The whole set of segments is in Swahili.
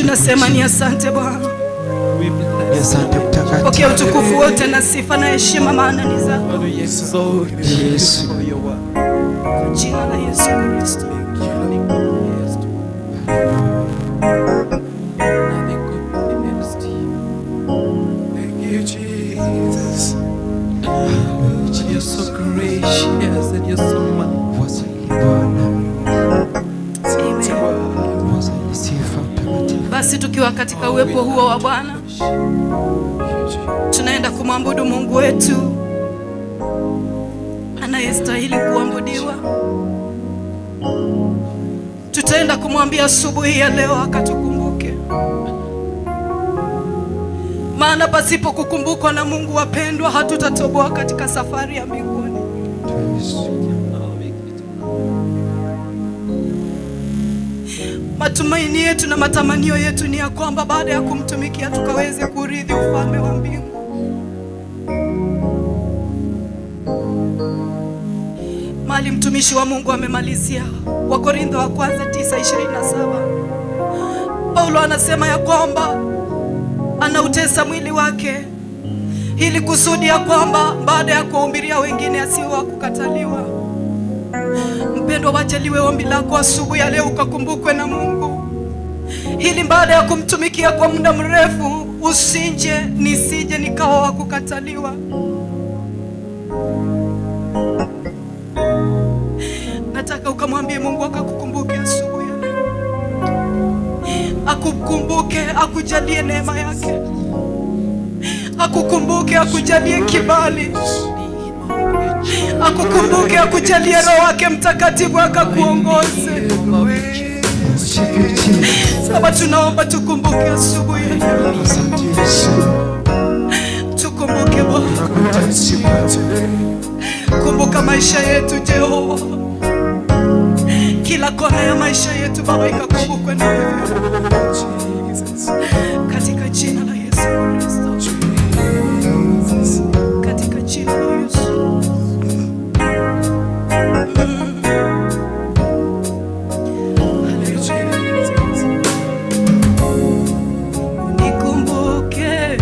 Tunasema ni asante Bwana. Asante mtakatifu. Pokea utukufu wote na sifa na heshima, maana ni zako. Yesu. Jina la Yesu Kristo. You're so gracious and you're so marvelous. Basi tukiwa katika uwepo huo wa Bwana, tunaenda kumwabudu Mungu wetu anayestahili kuabudiwa. Tutaenda kumwambia asubuhi ya leo akatukumbuke, maana pasipo kukumbukwa na Mungu wapendwa, hatutatoboa katika safari ya mbinguni. Matumaini yetu na matamanio yetu ni ya kwamba baada ya kumtumikia tukaweze kurithi ufalme wa mbingu. Mali mtumishi wa Mungu amemalizia Wakorintho wa kwanza 9:27. Paulo anasema ya kwamba anautesa mwili wake ili kusudi ya kwamba baada ya kuwahubiria wengine asiwe wa kukataliwa. Mpendwa, wacha liwe ombi lako asubuhi ya leo ukakumbukwe na Mungu, ili baada ya kumtumikia kwa muda mrefu nisije nikawa wa kukataliwa. Nataka ukamwambie Mungu akakukumbuke asubuhi ya leo, akukumbuke, akujalie neema yake, akukumbuke, akujalie kibali, akukumbuke, akujalie Roho wake Mtakatifu akakuongoze. Baba, tunaomba tukumbuke asubuhi ya leo. Tukumbuke Bwana. Kumbuka maisha yetu Jehova, kila kona ya maisha yetu Baba ikakumbukwe na wewe, katika jina la Yesu Kristo, katika jina la Yesu. Unikumbuke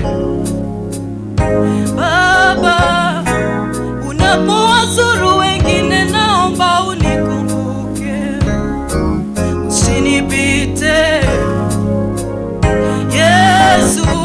Baba, unapowazuru wengine, naomba unikumbuke, usinipite Yesu.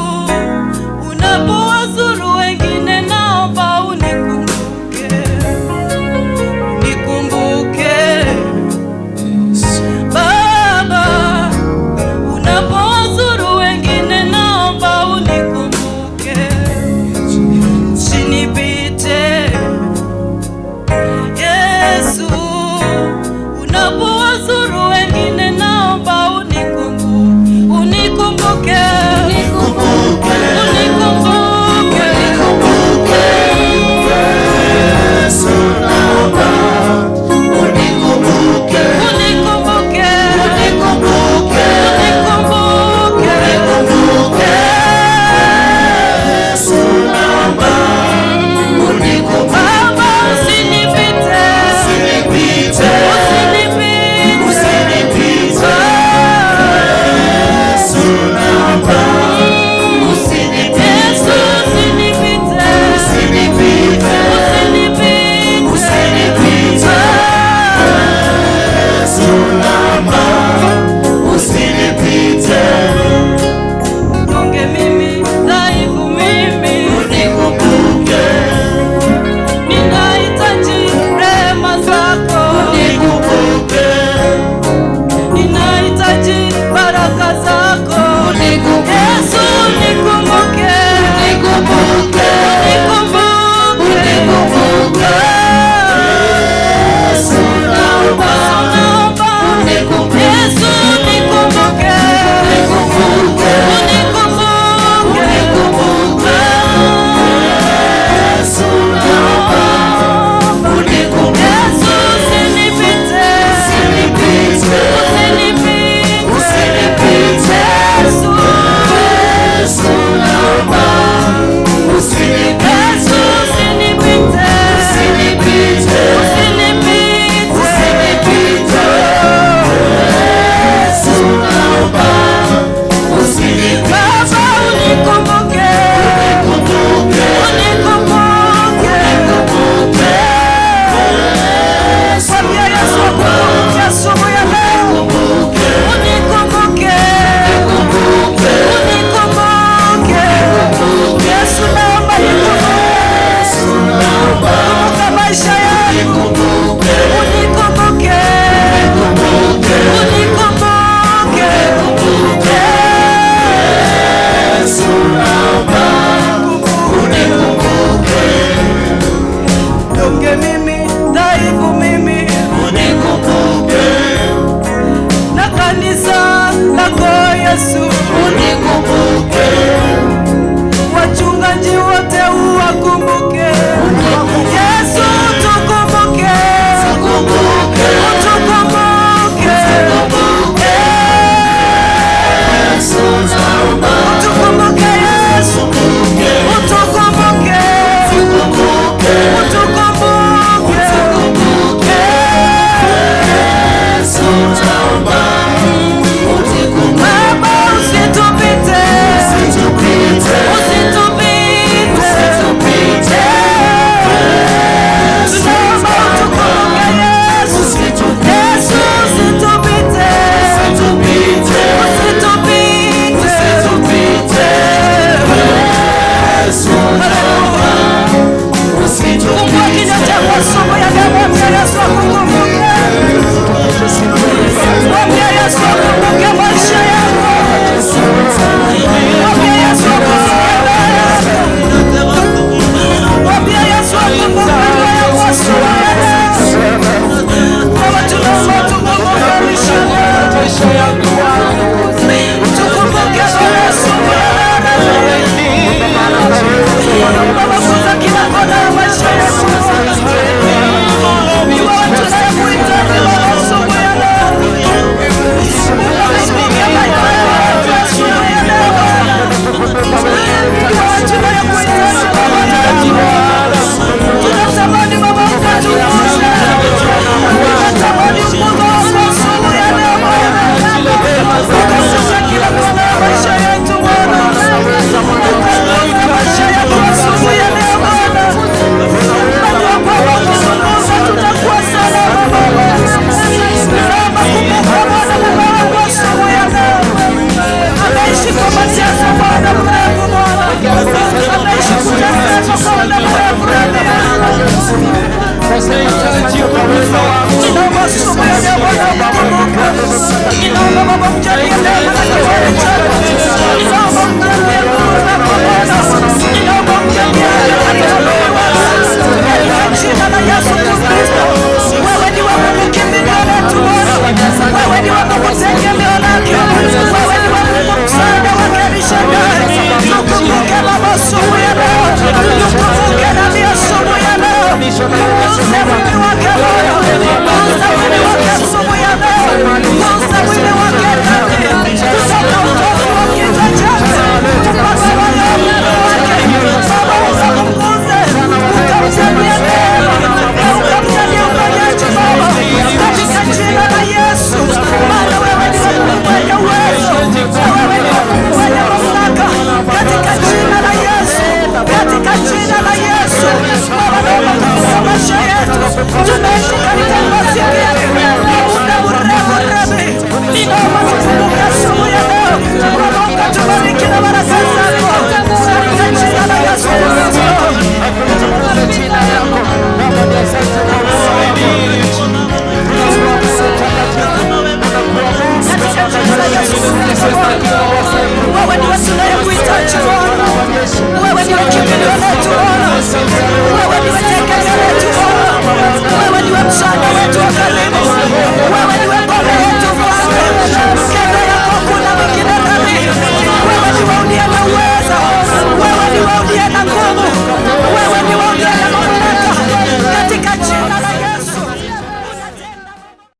Yesu.